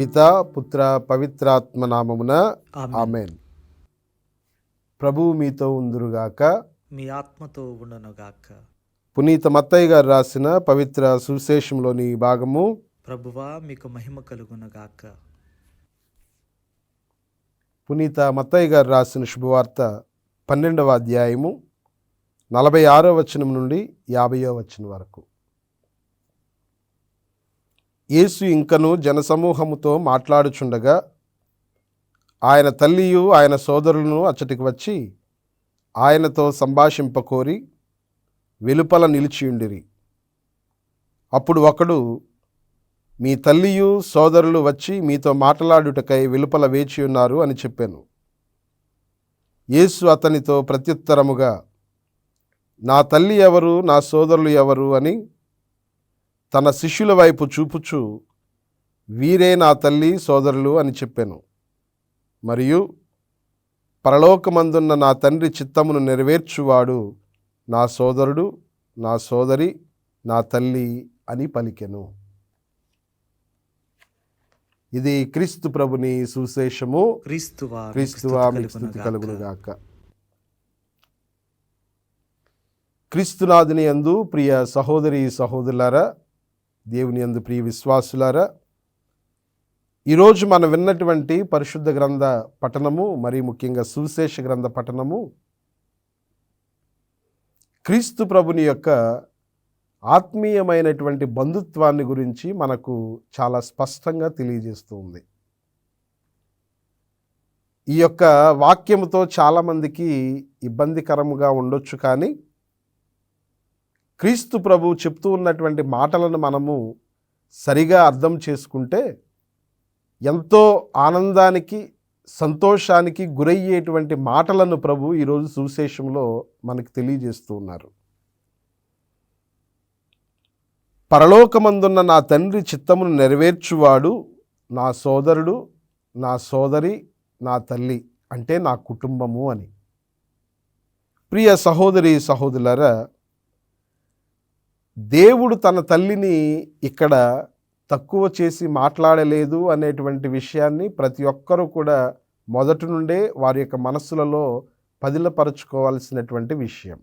పితా పుత్ర పవిత్రాత్మ నామమున ఆమేన్. ప్రభువు మీతో ఉందురుగాక, మీ ఆత్మతో ఉండునుగాక. పునీత మత్తయి గారు రాసిన పవిత్ర సువిశేషంలోని భాగము. ప్రభువా మీకు మహిమ కలుగునుగాక. పునీత మత్తయి గారు రాసిన శుభవార్త 12వ అధ్యాయము 46వ వచనం నుండి 50వ వచనం వరకు. యేసు ఇంకను జనసమూహముతో మాట్లాడుచుండగా ఆయన తల్లియు ఆయన సోదరులను అచ్చటికి వచ్చి ఆయనతో సంభాషింపకోరి వెలుపల నిలిచియుండిరి. అప్పుడు ఒకడు, మీ తల్లియు సోదరులు వచ్చి మీతో మాట్లాడుటకై వెలుపల వేచియున్నారు అని చెప్పాను. యేసు అతనితో ప్రత్యుత్తరముగా, నా తల్లి ఎవరు, నా సోదరులు ఎవరు అని తన శిష్యుల వైపు చూపుచు, వీరే నా తల్లి సోదరులు అని చెప్పాను. మరియు పరలోకమందున్న నా తండ్రి చిత్తమును నెరవేర్చువాడు నా సోదరుడు, నా సోదరి, నా తల్లి అని పలికెను. ఇది క్రీస్తు ప్రభుని సువిశేషము. క్రీస్తువా మీకు స్తుతి కలుగునుగాక. క్రీస్తునాథుని యందు ప్రియ సహోదరి సహోదరులారా, దేవుని యందు ప్రియ విశ్వాసులారా, ఈరోజు మనం విన్నటువంటి పరిశుద్ధ గ్రంథ పఠనము, మరి ముఖ్యంగా సువిశేష గ్రంథ పఠనము క్రీస్తు ప్రభుని యొక్క ఆత్మీయమైనటువంటి బంధుత్వాన్ని గురించి మనకు చాలా స్పష్టంగా తెలియజేస్తూ ఉంది. ఈ యొక్క వాక్యముతో చాలామందికి ఇబ్బందికరముగా ఉండొచ్చు, కానీ క్రీస్తు ప్రభు చెప్తూ ఉన్నటువంటి మాటలను మనము సరిగా అర్థం చేసుకుంటే ఎంతో ఆనందానికి, సంతోషానికి గురయ్యేటువంటి మాటలను ప్రభు ఈరోజు సువిశేషంలో మనకు తెలియజేస్తూ ఉన్నారు. పరలోకమందున్న నా తండ్రి చిత్తమును నెరవేర్చువాడు నా సోదరుడు, నా సోదరి, నా తల్లి, అంటే నా కుటుంబము అని. ప్రియ సహోదరి సహోదరులారా, దేవుడు తన తల్లిని ఇక్కడ తక్కువ చేసి మాట్లాడలేదు అనేటువంటి విషయాన్ని ప్రతి ఒక్కరూ కూడా మొదటి నుండే వారి యొక్క మనస్సులలో పదిలపరచుకోవాల్సినటువంటి విషయం.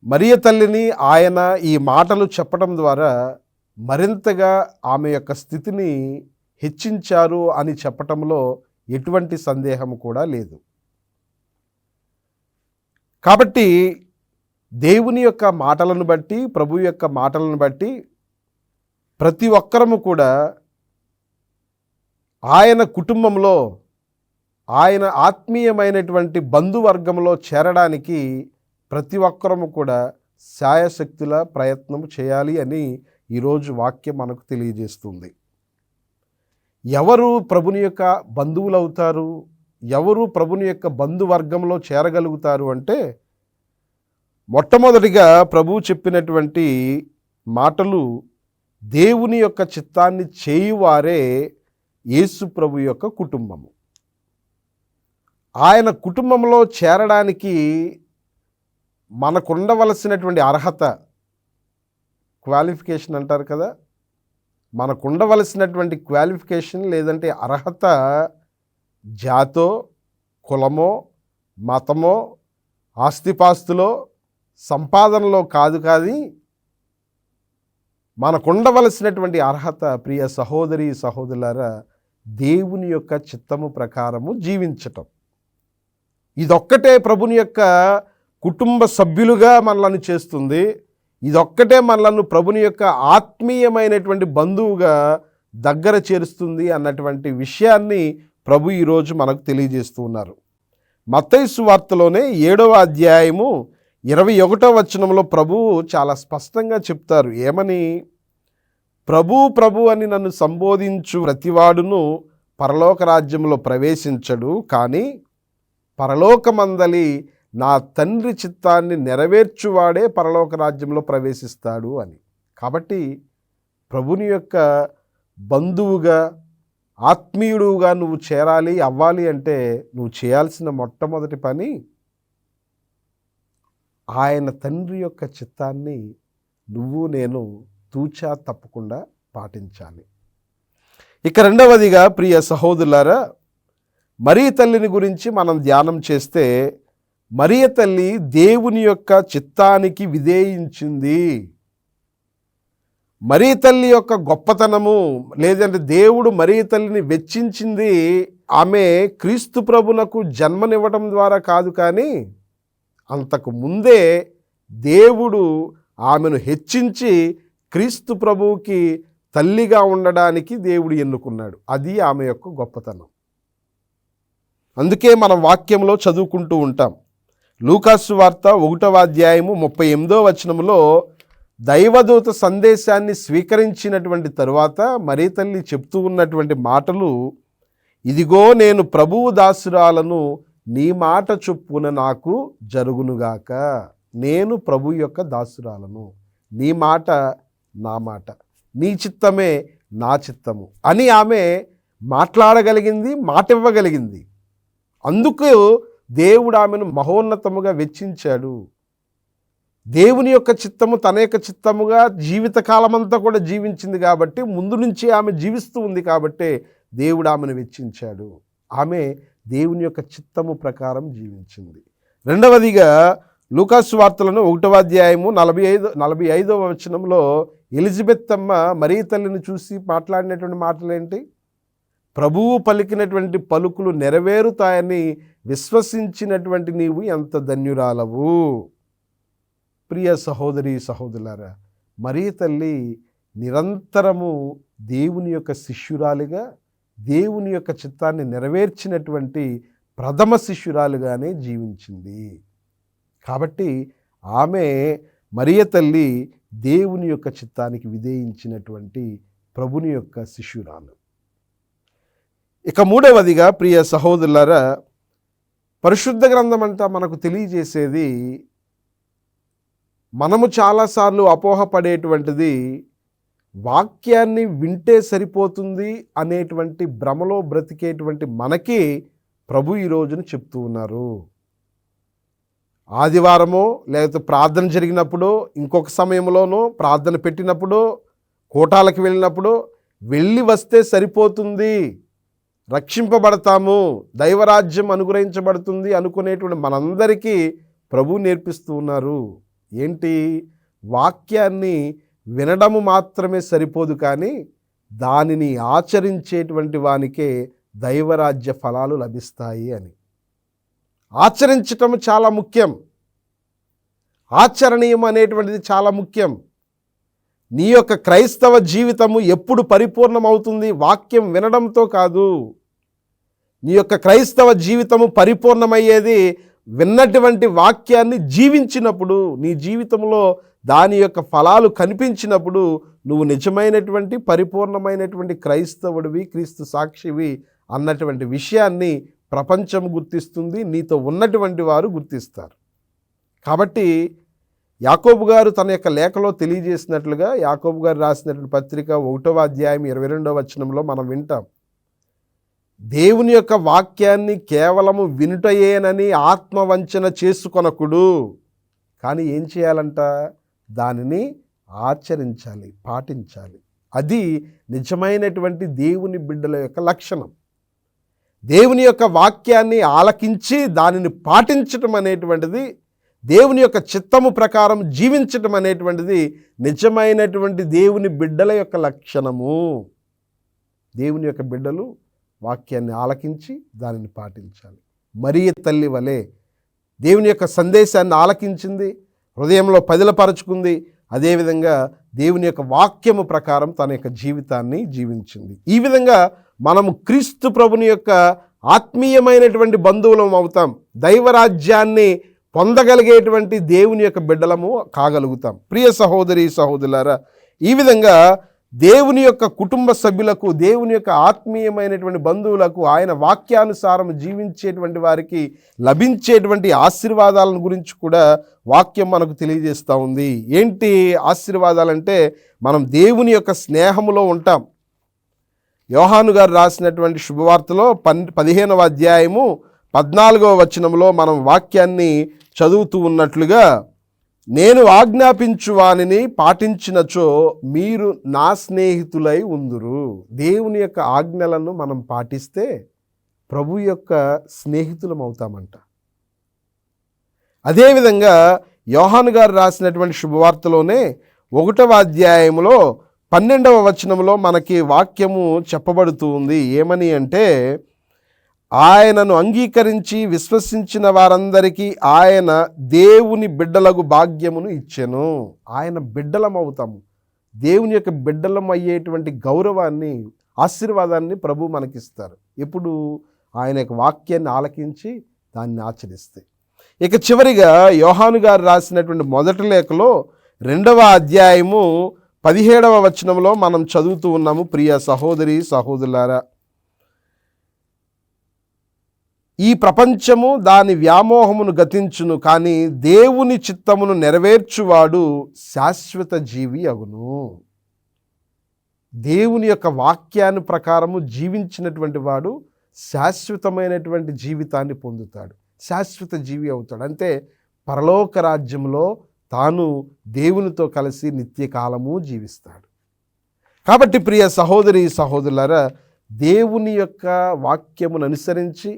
మరియ తల్లిని ఆయన ఈ మాటలు చెప్పడం ద్వారా మరింతగా ఆమె యొక్క స్థితిని హెచ్చించారు అని చెప్పటంలో ఎటువంటి సందేహం కూడా లేదు. కాబట్టి దేవుని యొక్క మాటలను బట్టి, ప్రభు యొక్క మాటలను బట్టి ప్రతి ఒక్కరము కూడా ఆయన కుటుంబంలో, ఆయన ఆత్మీయమైనటువంటి బంధువర్గంలో చేరడానికి ప్రతి ఒక్కరము కూడా శాయశక్తుల ప్రయత్నం చేయాలి అని ఈరోజు వాక్యం మనకు తెలియజేస్తుంది. ఎవరు ప్రభుని యొక్క బంధువులు అవుతారు, ఎవరు ప్రభుని యొక్క బంధువర్గంలో చేరగలుగుతారు అంటే, మొట్టమొదటిగా ప్రభువు చెప్పినటువంటి మాటలు దేవుని యొక్క చిత్తాన్ని చేయువారే యేసు ప్రభు యొక్క కుటుంబము. ఆయన కుటుంబంలో చేరడానికి మనకుండవలసినటువంటి అర్హత, క్వాలిఫికేషన్ అంటారు కదా, మనకుండవలసినటువంటి క్వాలిఫికేషన్ లేదంటే అర్హత జాతో, కులమో, మతమో, ఆస్తిపాస్తులో, సంపాదనలో కాదు. కానీ మనకుండవలసినటువంటి అర్హత, ప్రియ సహోదరి సహోదరులారా, దేవుని యొక్క చిత్తము ప్రకారము జీవించటం. ఇదొక్కటే ప్రభుని యొక్క కుటుంబ సభ్యులుగా మనలను చేస్తుంది. ఇదొక్కటే మనలను ప్రభుని యొక్క ఆత్మీయమైనటువంటి బంధువుగా దగ్గర చేరుస్తుంది అన్నటువంటి విషయాన్ని ప్రభు ఈరోజు మనకు తెలియజేస్తూ ఉన్నారు. మత్తయి సువార్తలోనే 7వ అధ్యాయము 21వ వచనంలో ప్రభువు చాలా స్పష్టంగా చెప్తారు. ఏమని? ప్రభు అని నన్ను సంబోధించు ప్రతివాడును పరలోక రాజ్యంలో ప్రవేశించడు, కానీ పరలోకమందలి నా తండ్రి చిత్తాన్ని నెరవేర్చువాడే పరలోక రాజ్యంలో ప్రవేశిస్తాడు అని. కాబట్టి ప్రభుని యొక్క బంధువుగా, ఆత్మీయుడుగా నువ్వు చేరాలి, అవ్వాలి అంటే నువ్వు చేయాల్సిన మొట్టమొదటి పని ఆయన తండ్రి యొక్క చిత్తాన్ని నువ్వు నేను తూచా తప్పకుండా పాటించాలి. ఇక రెండవదిగా ప్రియ సహోదరులారా, మరియ తల్లిని గురించి మనం ధ్యానం చేస్తే, మరియ తల్లి దేవుని యొక్క చిత్తానికి విధేయించింది. మరియ తల్లి యొక్క గొప్పతనము, లేదంటే దేవుడు మరియ తల్లిని వెచ్చించింది ఆమె క్రీస్తు ప్రభునకు జన్మనివ్వడం ద్వారా కాదు, కానీ అంతకు ముందే దేవుడు ఆమెను హెచ్చించి క్రీస్తు ప్రభువుకి తల్లిగా ఉండడానికి దేవుడు ఎన్నుకున్నాడు. అది ఆమె యొక్క గొప్పతనం. అందుకే మనం వాక్యంలో చదువుకుంటూ ఉంటాం. లూకాసు వార్త 1వ అధ్యాయము 38వ వచనంలో దైవదూత సందేశాన్ని స్వీకరించినటువంటి తరువాత మరియ తల్లి చెప్తూ ఉన్నటువంటి మాటలు, ఇదిగో నేను ప్రభువు దాసురాలను, నీ మాట చొప్పున నాకు జరుగునుగాక. నేను ప్రభు యొక్క దాసురాలను, నీ మాట నా మాట, నీ చిత్తమే నా చిత్తము అని ఆమె మాట్లాడగలిగింది, మాట ఇవ్వగలిగింది. అందుకు దేవుడు ఆమెను మహోన్నతముగా వెచ్చించాడు. దేవుని యొక్క చిత్తము తన యొక్క చిత్తముగా జీవితకాలమంతా కూడా జీవించింది కాబట్టి, ముందు నుంచి ఆమె జీవిస్తూ ఉంది కాబట్టి దేవుడు ఆమెను వెచ్చించాడు. ఆమె దేవుని యొక్క చిత్తము ప్రకారం జీవించింది. రెండవదిగా లూకాసు వార్తలను 1వ అధ్యాయము 45వ వచనంలో ఎలిజబెత్ అమ్మ మరియ తల్లిని చూసి మాట్లాడినటువంటి మాటలేంటి? ప్రభువు పలికినటువంటి పలుకులు నెరవేరుతాయని విశ్వసించినటువంటి నీవు ఎంత ధన్యురాలవు. ప్రియ సహోదరి సహోదరులారా, మరియ తల్లి నిరంతరము దేవుని యొక్క శిష్యురాలిగా, దేవుని యొక్క చిత్తాన్ని నెరవేర్చినటువంటి ప్రథమ శిష్యురాలుగానే జీవించింది. కాబట్టి ఆమె మరియ తల్లి దేవుని యొక్క చిత్తానికి విధేయించినటువంటి ప్రభుని యొక్క శిష్యురాలు. ఇక మూడవదిగా ప్రియ సహోదరులారా, పరిశుద్ధ గ్రంథం అంతా మనకు తెలియజేసేది, మనము చాలాసార్లు అపోహపడేటువంటిది వాక్యాన్ని వింటే సరిపోతుంది అనేటువంటి భ్రమలో బ్రతికేటువంటి మనకి ప్రభు ఈ రోజున చెప్తూ ఉన్నారు. ఆదివారమో లేకపోతే ప్రార్థన జరిగినప్పుడు, ఇంకొక సమయంలోనో ప్రార్థన పెట్టినప్పుడు, కోటాలకు వెళ్ళినప్పుడు వెళ్ళి వస్తే సరిపోతుంది, రక్షింపబడతాము, దైవరాజ్యం అనుగ్రహించబడుతుంది అనుకునేటువంటి మనందరికీ ప్రభు నేర్పిస్తూ ఉన్నారు. ఏంటి? వాక్యాన్ని వినడము మాత్రమే సరిపోదు, కానీ దానిని ఆచరించేటువంటి వానికే దైవరాజ్య ఫలాలు లభిస్తాయి అని. ఆచరించటం చాలా ముఖ్యం. ఆచరణీయం అనేటువంటిది చాలా ముఖ్యం. నీ యొక్క క్రైస్తవ జీవితము ఎప్పుడు పరిపూర్ణమవుతుంది? వాక్యం వినడంతో కాదు. నీ యొక్క క్రైస్తవ జీవితము పరిపూర్ణమయ్యేది విన్నటువంటి వాక్యాన్ని జీవించినప్పుడు, నీ జీవితంలో దాని యొక్క ఫలాలు కనిపించినప్పుడు నువ్వు నిజమైనటువంటి పరిపూర్ణమైనటువంటి క్రైస్తవుడివి, క్రీస్తు సాక్షివి అన్నటువంటి విషయాన్ని ప్రపంచం గుర్తిస్తుంది, నీతో ఉన్నటువంటి వారు గుర్తిస్తారు. కాబట్టి యాకోబు గారు తన యొక్క లేఖలో తెలియజేసినట్లుగా, యాకోబు గారు రాసినటువంటి పత్రిక 1వ అధ్యాయం 22వ వచనంలో మనం వింటాం, దేవుని యొక్క వాక్యాన్ని కేవలము వినుటయేనని ఆత్మవంచన చేసుకొనకుడు, కానీ ఏం చేయాలంట? దానిని ఆచరించాలి, పాటించాలి. అది నిజమైనటువంటి దేవుని బిడ్డల యొక్క లక్షణం. దేవుని యొక్క వాక్యాన్ని ఆలకించి దానిని పాటించటం అనేటువంటిది, దేవుని యొక్క చిత్తము ప్రకారం జీవించటం అనేటువంటిది నిజమైనటువంటి దేవుని బిడ్డల యొక్క లక్షణము. దేవుని యొక్క బిడ్డలు వాక్యాన్ని ఆలకించి దానిని పాటించాలి. మరియ తల్లి వలె దేవుని యొక్క సందేశాన్ని ఆలకించింది, హృదయంలో పదిలపరుచుకుంది, అదేవిధంగా దేవుని యొక్క వాక్యము ప్రకారం తన యొక్క జీవితాన్ని జీవించింది. ఈ విధంగా మనము క్రీస్తు ప్రభుని యొక్క ఆత్మీయమైనటువంటి బంధువులం అవుతాం, దైవరాజ్యాన్ని పొందగలిగేటువంటి దేవుని యొక్క బిడ్డలము కాగలుగుతాం. ప్రియ సహోదరి సహోదరులారా, ఈ విధంగా దేవుని యొక్క కుటుంబ సభ్యులకు, దేవుని యొక్క ఆత్మీయమైనటువంటి బంధువులకు, ఆయన వాక్యానుసారం జీవించేటువంటి వారికి లభించేటువంటి ఆశీర్వాదాలను గురించి కూడా వాక్యం మనకు తెలియజేస్తూ ఉంది. ఏంటి ఆశీర్వాదాలంటే, మనం దేవుని యొక్క స్నేహములో ఉంటాం. యోహాను గారు రాసినటువంటి శుభవార్తలో 15వ అధ్యాయము 14వ వచనంలో మనం వాక్యాన్ని చదువుతూ ఉన్నట్లుగా, నేను ఆజ్ఞాపించు వానిని పాటించినచో మీరు నా స్నేహితులై ఉందురు. దేవుని యొక్క ఆజ్ఞలను మనం పాటిస్తే ప్రభు యొక్క స్నేహితులం అవుతామంట. అదేవిధంగా యోహాను గారు రాసినటువంటి శుభవార్తలోనే 1వ అధ్యాయంలో 12వ వచనంలో మనకి వాక్యము చెప్పబడుతూ ఉంది. ఏమని అంటే, ఆయనను అంగీకరించి విశ్వసించిన వారందరికీ ఆయన దేవుని బిడ్డలకు భాగ్యమును ఇచ్చెను. ఆయన బిడ్డలం అవుతాము. దేవుని యొక్క బిడ్డలం అయ్యేటువంటి గౌరవాన్ని, ఆశీర్వాదాన్ని ప్రభు మనకిస్తారు ఎప్పుడు ఆయన యొక్క వాక్యాన్ని ఆలకించి దాన్ని ఆచరిస్తే. ఇక చివరిగా యోహాను గారు రాసినటువంటి మొదటి లేఖలో 2వ అధ్యాయము 17వ వచనంలో మనం చదువుతూ ఉన్నాము. ప్రియ సహోదరి సహోదరులారా, ఈ ప్రపంచము దాని వ్యామోహమును గతించును, కానీ దేవుని చిత్తమును నెరవేర్చువాడు శాశ్వత జీవి అగును. దేవుని యొక్క వాక్యాన్ని ప్రకారము జీవించినటువంటి వాడు శాశ్వతమైనటువంటి జీవితాన్ని పొందుతాడు, శాశ్వత జీవి అవుతాడు. అంటే పరలోక రాజ్యంలో తాను దేవునితో కలిసి నిత్యకాలము జీవిస్తాడు. కాబట్టి ప్రియ సహోదరి సహోదరులారా, దేవుని యొక్క వాక్యమును అనుసరించి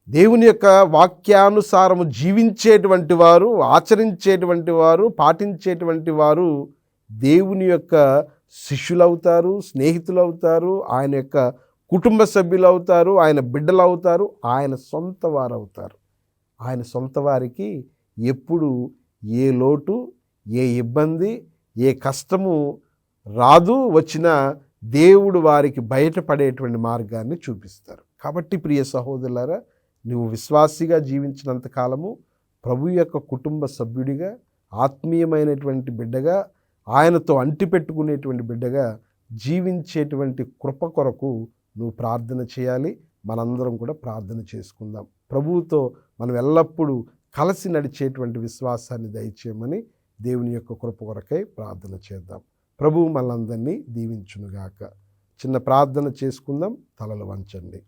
దేవుని యొక్క వాక్యానుసారము జీవించేటువంటి వారు, ఆచరించేటువంటి వారు, పాటించేటువంటి వారు దేవుని యొక్క శిష్యులవుతారు, స్నేహితులవుతారు, ఆయన యొక్క కుటుంబ సభ్యులు అవుతారు, ఆయన బిడ్డలు అవుతారు, ఆయన సొంత వారు అవుతారు. ఆయన సొంత వారికి ఎప్పుడు ఏ లోటు, ఏ ఇబ్బంది, ఏ కష్టము రాదు, వచ్చినా దేవుడు వారికి బయటపడేటువంటి మార్గాన్ని చూపిస్తారు. కాబట్టి ప్రియ సహోదరులారా, నువ్వు విశ్వాసిగా జీవించినంత కాలము ప్రభు యొక్క కుటుంబ సభ్యుడిగా, ఆత్మీయమైనటువంటి బిడ్డగా, ఆయనతో అంటిపెట్టుకునేటువంటి బిడ్డగా జీవించేటువంటి కృప కొరకు నువ్వు ప్రార్థన చేయాలి. మనందరం కూడా ప్రార్థన చేసుకుందాం. ప్రభువుతో మనం ఎల్లప్పుడూ కలిసి నడిచేటువంటి విశ్వాసాన్ని దయచేయమని దేవుని యొక్క కృప కొరకై ప్రార్థన చేద్దాం. ప్రభువు మనందరినీ దీవించునుగాక. చిన్న ప్రార్థన చేసుకుందాం. తలలు వంచండి.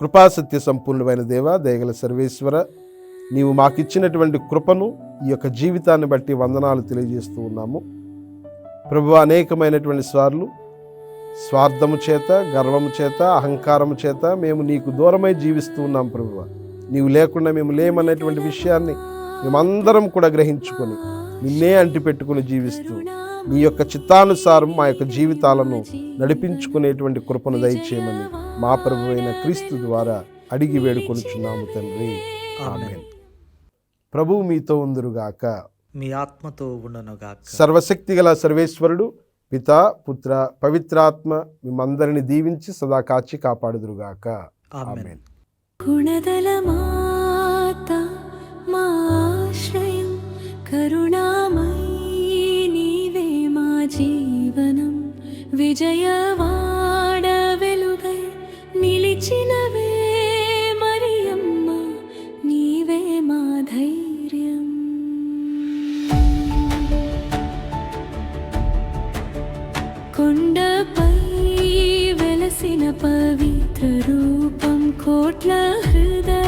కృపాసత్య సంపూర్ణమైన దేవ, దయగల సర్వేశ్వర, నీవు మాకిచ్చినటువంటి కృపను, ఈ యొక్క జీవితాన్ని బట్టి వందనాలు తెలియజేస్తూ ఉన్నాము. ప్రభువా, అనేకమైనటువంటి సార్లు స్వార్థము చేత, గర్వము చేత, అహంకారము చేత మేము నీకు దూరమై జీవిస్తూ ఉన్నాం. ప్రభువా, నీవు లేకుండా మేము లేమనేటువంటి విషయాన్ని మేమందరం కూడా గ్రహించుకొని నిన్నే అంటిపెట్టుకుని జీవిస్తూ నీ యొక్క చిత్తానుసారం మా యొక్క జీవితాలను నడిపించుకునేటువంటి కృపను దయచేయమని మా ప్రభు అయిన క్రీస్తు ద్వారా అడిగి వేడుకొనుచున్నాము తండ్రి. ఆమేన్. ప్రభువు మీతో ఉందురుగాక, మీ ఆత్మతో ఉండునుగాక. సర్వశక్తిగల సర్వేశ్వరుడు పితా, పుత్ర, పవిత్రాత్మ మిమ్మందరిని దీవించి సదా కాచి కాపాడుదురుగాక. ఆమేన్. గుణదల మాత మా ఆశ్రయం, కరుణామయీ నీవే మా జీవనం, విజయవాడ వెలుగై నిలిచినవే మరియమ్మ, నీవే మా ధైర్యం. కొండపై వెలసిన పవిత్ర రూపం, కోట్ల హృదయ